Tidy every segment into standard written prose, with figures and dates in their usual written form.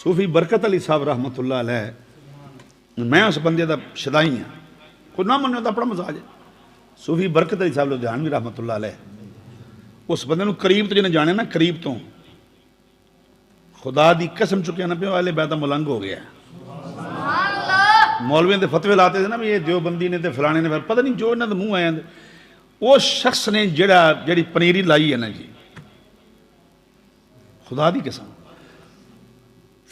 صوفی برکت علی صاحب رحمۃ اللہ علیہ، میں اس بندے دا شدائی ہاں، کوئی نہ منو تو اپنا مزاج ہے۔ صوفی برکت علی صاحب لدھیانوی رحمۃ اللہ علیہ، اس بندے نو قریب تو جنہیں جانے نا، قریب تو خدا دی قسم چکے نا پہ والے بیدہ ملنگ ہو گیا ہے۔ مولویوں دے فتوے لاتے تھے نا بھی یہ دیوبندی نے تے فلانے نے، پتہ نہیں جو انہوں نے منہ آیا، وہ شخص نے جڑی پنیری لائی ہے نا جی، خدا دی قسم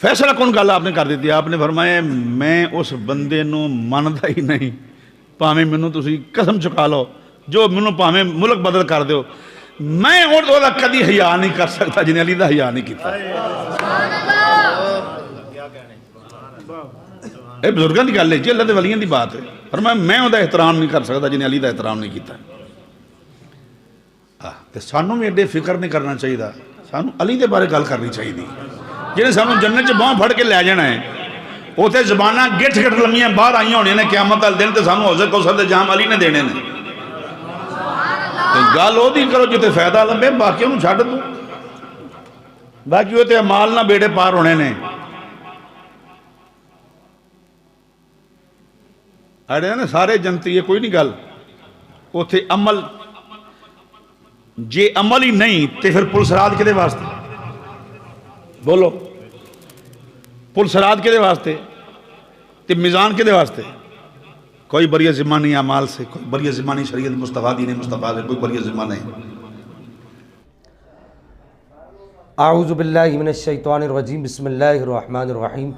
فیصلہ کون گل آپ نے کر دیتی؟ آپ نے فرمایا میں اس بندے نو ماندا ہی نہیں، پاویں مینوں تسی قسم چکا لو، جو مینوں پاویں ملک بدل کر دیو، میں اور دا کدی حیا نہیں کر سکتا جنہیں علی دا حیا نہیں کیتا۔ اے بزرگاں دی گل ہے جی، اللہ دے ولیاں دی بات ہے۔ فرمایا میں او دا احترام نہیں کر سکتا جنہیں علی دا احترام نہیں کیتا۔ تے سانوں بھی ایڈے فکر نہیں کرنا چاہیے، سانوں علی دے بارے گل کرنی چاہیے جنہیں سانوں جنت چ باں پھڑ کے لے جانا ہے، اوتے زباناں گٹھ گٹھ لمیاں باہر آئیاں ہونی نے قیامت والے دن، تے سانوں حوض کوثر دے جام علی نے دینے نے۔ گل او دی کرو جتے فائدہ لبے، باقی انہوں چھڈ دو، باقی وہ تے اعمال نہ بیڑے پار ہونے نے۔ اڑے نا سارے جنتی ہے، کوئی نہیں گل، اوتھے عمل جے عمل ہی نہیں تے پھر پولیس رات کے دے واسطے بولو، پولیس رات کے دے واسطے تے میزان کے دے واسطے؟ کوئی بری ذمہ نہیں اعمال سے، کوئی بری ذمہ نہیں شریعت مصطفیٰ دین مصطفیٰ سے، کوئی بری ذمہ نہیں۔ اعوذ باللہ من الشیطان الرجیم، بسم اللہ الرحمن الرحیم۔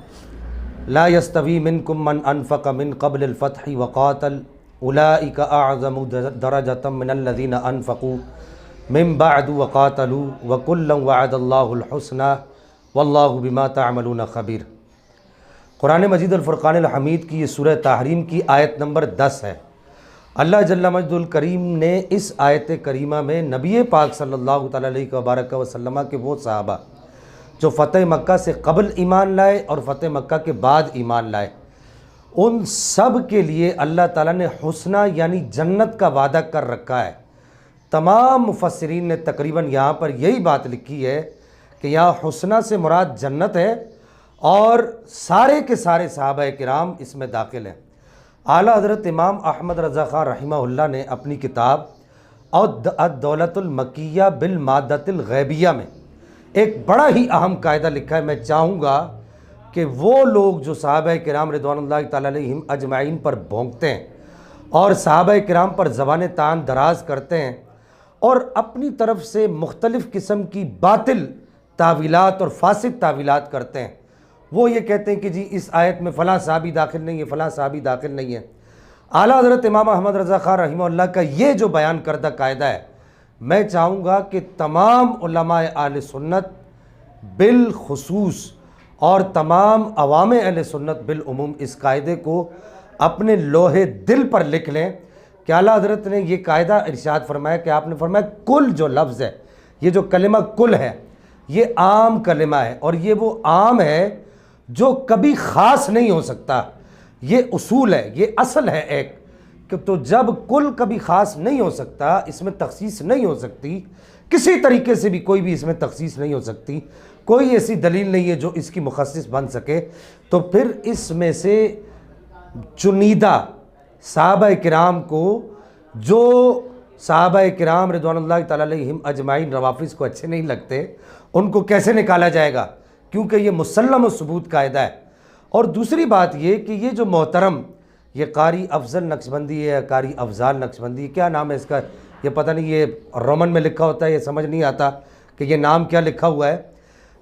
لا يستوی منکم من انفق من قبل الفتح وقاتل اولئک اعظم درجة من الذین انفقوا من بعد وقاتلوا وکلا وعد اللہ الحسنى واللہ بما تعملون خبیر۔ قرآن مجید الفرقان الحمید کی یہ سورہ تحریم کی آیت نمبر 10 ہے۔ اللہ جل مجد الکریم نے اس آیت کریمہ میں نبی پاک صلی اللہ تعالیٰ علیہ وسلم کے وہ صحابہ جو فتح مکہ سے قبل ایمان لائے اور فتح مکہ کے بعد ایمان لائے، ان سب کے لیے اللہ تعالیٰ نے حسنہ یعنی جنت کا وعدہ کر رکھا ہے۔ تمام مفسرین نے تقریباً یہاں پر یہی بات لکھی ہے کہ یہاں حسنہ سے مراد جنت ہے، اور سارے کے سارے صحابہ کرام اس میں داخل ہیں۔ اعلیٰ حضرت امام احمد رضا خان رحمہ اللہ نے اپنی کتاب الدولۃ المکیہ بالمادۃ الغیبیہ میں ایک بڑا ہی اہم قاعدہ لکھا ہے۔ میں چاہوں گا کہ وہ لوگ جو صحابہ کرام رضوان اللہ تعالیٰ علیہم اجمعین پر بھونکتے ہیں اور صحابہ کرام پر زبان طعن دراز کرتے ہیں اور اپنی طرف سے مختلف قسم کی باطل تعویلات اور فاسد تعویلات کرتے ہیں، وہ یہ کہتے ہیں کہ جی اس آیت میں فلاں صحابی داخل نہیں ہے، فلاں صحابی داخل نہیں ہے۔ اعلیٰ حضرت امام احمد رضا خان رحمہ اللہ کا یہ جو بیان کردہ قاعدہ ہے، میں چاہوں گا کہ تمام علماء اہل سنت بالخصوص اور تمام عوام اہل سنت بالعموم اس قاعدے کو اپنے لوہے دل پر لکھ لیں کہ اعلیٰ حضرت نے یہ قاعدہ ارشاد فرمایا کہ آپ نے فرمایا کل جو لفظ ہے، یہ جو کلمہ کل ہے، یہ عام کلمہ ہے، اور یہ وہ عام ہے جو کبھی خاص نہیں ہو سکتا۔ یہ اصول ہے، یہ اصل ہے ایک کہ تو جب کل کبھی خاص نہیں ہو سکتا، اس میں تخصیص نہیں ہو سکتی، کسی طریقے سے بھی کوئی بھی اس میں تخصیص نہیں ہو سکتی، کوئی ایسی دلیل نہیں ہے جو اس کی مخصص بن سکے، تو پھر اس میں سے چنیدہ صحابہ کرام کو، جو صحابہ کرام رضوان اللہ تعالیٰ علیہم اجمعین روافظ کو اچھے نہیں لگتے، ان کو کیسے نکالا جائے گا؟ کیونکہ یہ مسلم و ثبوت قاعدہ ہے۔ اور دوسری بات یہ کہ یہ جو محترم یہ قاری افضل نقشبندی ہے، قاری افضال نقشبندی، کیا نام ہے اس کا؟ یہ پتہ نہیں، یہ رومن میں لکھا ہوتا ہے، یہ سمجھ نہیں آتا کہ یہ نام کیا لکھا ہوا ہے۔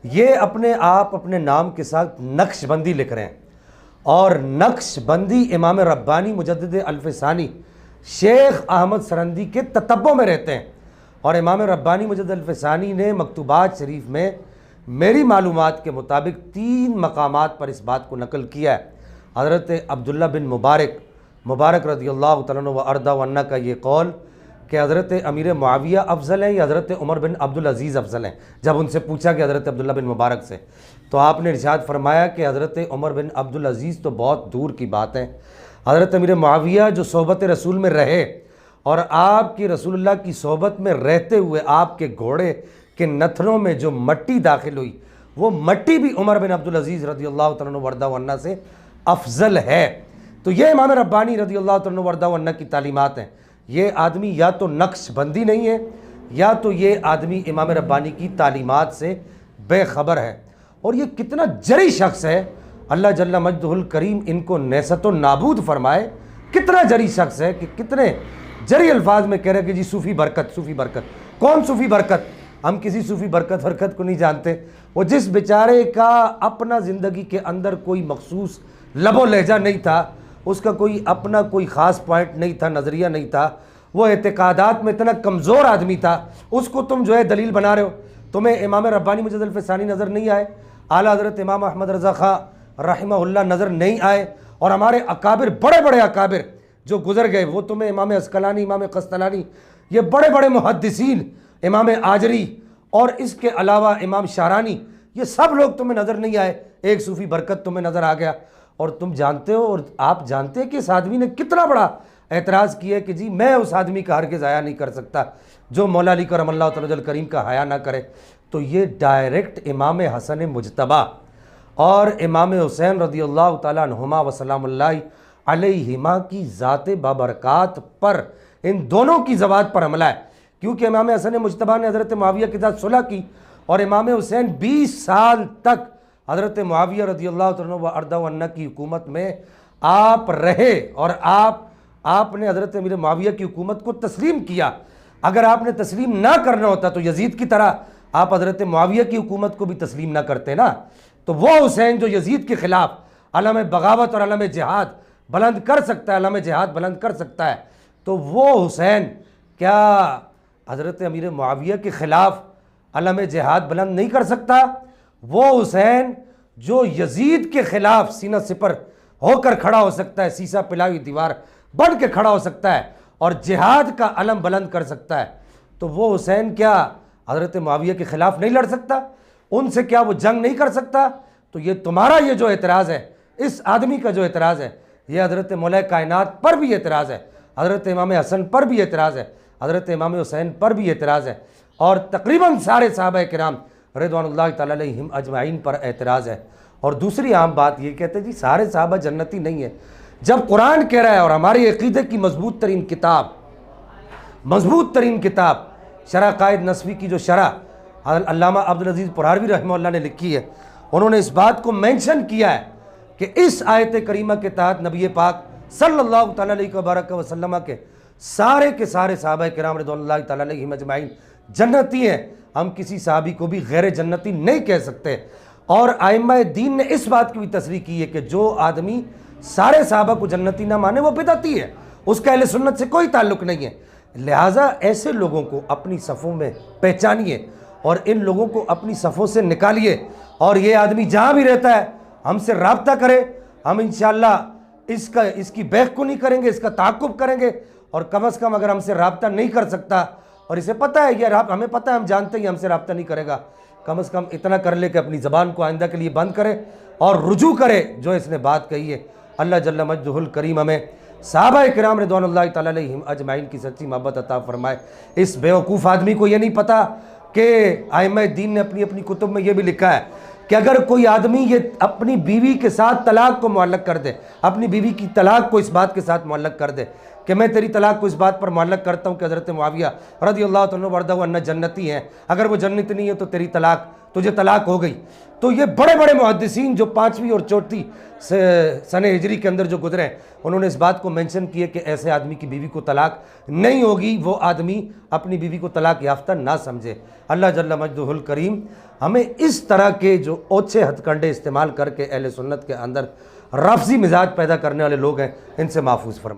یہ اپنے آپ اپنے نام کے ساتھ نقشبندی لکھ رہے ہیں، اور نقشبندی امام ربانی مجدد الف ثانی شیخ احمد سرندی کے تتبع میں رہتے ہیں، اور امام ربانی مجدد الف ثانی نے مکتوبات شریف میں میری معلومات کے مطابق 3 مقامات پر اس بات کو نقل کیا ہے۔ حضرت عبداللہ بن مبارک رضی اللہ تعالیٰ عنہ و ارضا عنہ کا یہ قول کہ حضرت امیر معاویہ افضل ہیں یا حضرت عمر بن عبدالعزیز افضل ہیں، جب ان سے پوچھا کہ حضرت عبداللہ بن مبارک سے، تو آپ نے ارشاد فرمایا کہ حضرت عمر بن عبدالعزیز تو بہت دور کی بات ہے، حضرت امیر معاویہ جو صحبت رسول میں رہے اور آپ کی رسول اللہ کی صحبت میں رہتے ہوئے آپ کے گھوڑے کے نتھنوں میں جو مٹی داخل ہوئی وہ مٹی بھی عمر بن عبدالعزیز رضی اللہ تعالیٰ عنہ وردہ عنہ سے افضل ہے۔ تو یہ امام ربانی رضی اللہ تعالیٰ عنہ وردہ عنہ کی تعلیمات ہیں۔ یہ آدمی یا تو نقش بندی نہیں ہے یا تو یہ آدمی امام ربانی کی تعلیمات سے بے خبر ہے۔ اور یہ کتنا جری شخص ہے، اللہ جل مجدہ الکریم ان کو نیست و نابود فرمائے۔ کتنا جری شخص ہے کہ کتنے جری الفاظ میں کہہ رہے کہ جی صوفی برکت، صوفی برکت۔ کون صوفی برکت؟ ہم کسی صوفی برکت کو نہیں جانتے۔ وہ جس بیچارے کا اپنا زندگی کے اندر کوئی مخصوص لب و لہجہ نہیں تھا، اس کا کوئی اپنا کوئی خاص پوائنٹ نہیں تھا، نظریہ نہیں تھا، وہ اعتقادات میں اتنا کمزور آدمی تھا، اس کو تم جو ہے دلیل بنا رہے ہو۔ تمہیں امام ربانی مجد الفسانی نظر نہیں آئے، اعلیٰ حضرت امام احمد رضا خان رحمہ اللہ نظر نہیں آئے، اور ہمارے اکابر، بڑے بڑے اکابر جو گزر گئے، وہ تمہیں امام عسقلانی، امام قسطلانی، یہ بڑے بڑے محدثین، امام آجری اور اس کے علاوہ امام شارانی، یہ سب لوگ تمہیں نظر نہیں آئے، ایک صوفی برکت تمہیں نظر آ گیا۔ اور تم جانتے ہو، اور آپ جانتے ہیں کہ اس آدمی نے کتنا بڑا اعتراض کیا ہے کہ جی میں اس آدمی کا ہرگز حیا نہیں کر سکتا جو مولا علی کرم اللہ تعالی الکریم کا حیا نہ کرے۔ تو یہ ڈائریکٹ امام حسن مجتبیٰ اور امام حسین رضی اللہ تعالیٰ عنہما وسلام اللہ علیہما کی ذات بابرکات پر، ان دونوں کی ذوات پر حملہ ہے، کیونکہ امام حسن مجتبیٰ نے حضرت معاویہ کے ساتھ صلح کی، اور امام حسین 20 سال تک حضرت معاویہ رضی اللہ تعالیٰ عنہ و ارضہ عنہ کی حکومت میں آپ رہے، اور آپ نے حضرت امیر معاویہ کی حکومت کو تسلیم کیا۔ اگر آپ نے تسلیم نہ کرنا ہوتا تو یزید کی طرح آپ حضرت معاویہ کی حکومت کو بھی تسلیم نہ کرتے نا۔ تو وہ حسین جو یزید کے خلاف علم بغاوت اور علم جہاد بلند کر سکتا ہے، علم جہاد بلند کر سکتا ہے، تو وہ حسین کیا حضرت امیر معاویہ کے خلاف علم جہاد بلند نہیں کر سکتا؟ وہ حسین جو یزید کے خلاف سینہ سپر ہو کر کھڑا ہو سکتا ہے، سیسا پلائی دیوار بن کے کھڑا ہو سکتا ہے اور جہاد کا علم بلند کر سکتا ہے، تو وہ حسین کیا حضرت معاویہ کے خلاف نہیں لڑ سکتا؟ ان سے کیا وہ جنگ نہیں کر سکتا؟ تو یہ تمہارا یہ جو اعتراض ہے، اس آدمی کا جو اعتراض ہے، یہ حضرت مولا کائنات پر بھی اعتراض ہے، حضرت امام حسن پر بھی اعتراض ہے، حضرت امام حسین پر بھی اعتراض ہے، اور تقریباً سارے صحابہ کرام رضوان اللہ تعالیٰ علیہم اجمعین پر اعتراض ہے۔ اور دوسری عام بات یہ کہتے ہیں جی سارے صحابہ جنتی نہیں ہیں۔ جب قرآن کہہ رہا ہے، اور ہماری عقیدے کی مضبوط ترین کتاب شرح قائد نصفی کی جو شرح علامہ عبدالعزیز پرہاروی رحمہ اللہ نے لکھی ہے، انہوں نے اس بات کو مینشن کیا ہے کہ اس آیت کریمہ کے تحت نبی پاک صلی اللہ تعالیٰ علیہ وسلم کے سارے صحابہ کرام رضوان اللہ تعالیٰ علیہم اجمعین جنتی ہیں۔ ہم کسی صحابی کو بھی غیر جنتی نہیں کہہ سکتے۔ اور ائمہ دین نے اس بات کی بھی تصریح کی ہے کہ جو آدمی سارے صحابہ کو جنتی نہ مانے وہ بدعتی ہے، اس کا اہل سنت سے کوئی تعلق نہیں ہے۔ لہٰذا ایسے لوگوں کو اپنی صفوں میں پہچانیے اور ان لوگوں کو اپنی صفوں سے نکالیے، اور یہ آدمی جہاں بھی رہتا ہے ہم سے رابطہ کرے، ہم انشاءاللہ اس کی بیک کو نہیں کریں گے، اس کا تعاقب کریں گے، اور کم از کم اگر ہم سے رابطہ نہیں کر سکتا، اور اسے پتہ ہے یہ ہمیں پتہ ہے، ہم جانتے ہیں ہم سے رابطہ نہیں کرے گا، کم از کم اتنا کر لے کہ اپنی زبان کو آئندہ کے لیے بند کرے اور رجوع کرے جو اس نے بات کہی ہے۔ اللہ جل مجدہ الکریم ہمیں صحابہ کرام رضوان اللہ تعالیٰ علیہم اجمعین کی سچی محبت عطا فرمائے۔ اس بیوقوف آدمی کو یہ نہیں پتہ کہ ائمہ دین نے اپنی کتب میں یہ بھی لکھا ہے کہ اگر کوئی آدمی یہ اپنی بیوی کے ساتھ طلاق کو معلق کر دے، اپنی بیوی کی طلاق کو اس بات کے ساتھ معلق کر دے کہ میں تیری طلاق کو اس بات پر معلق کرتا ہوں کہ حضرت معاویہ رضی اللہ تعالیٰ عنہ جنتی ہیں، اگر وہ جنت نہیں ہے تو تجھے طلاق ہو گئی، تو یہ بڑے بڑے محدثین جو 5ویں اور 4تھی سنہ ہجری کے اندر جو گزرے ہیں، انہوں نے اس بات کو مینشن کیا کہ ایسے آدمی کی بیوی کو طلاق نہیں ہوگی، وہ آدمی اپنی بیوی کو طلاق یافتہ نہ سمجھے۔ اللہ جل مجدہ الکریم ہمیں اس طرح کے جو اوچھے ہتھ کنڈے استعمال کر کے اہل سنت کے اندر رافضی مزاج پیدا کرنے والے لوگ ہیں، ان سے محفوظ فرمائے۔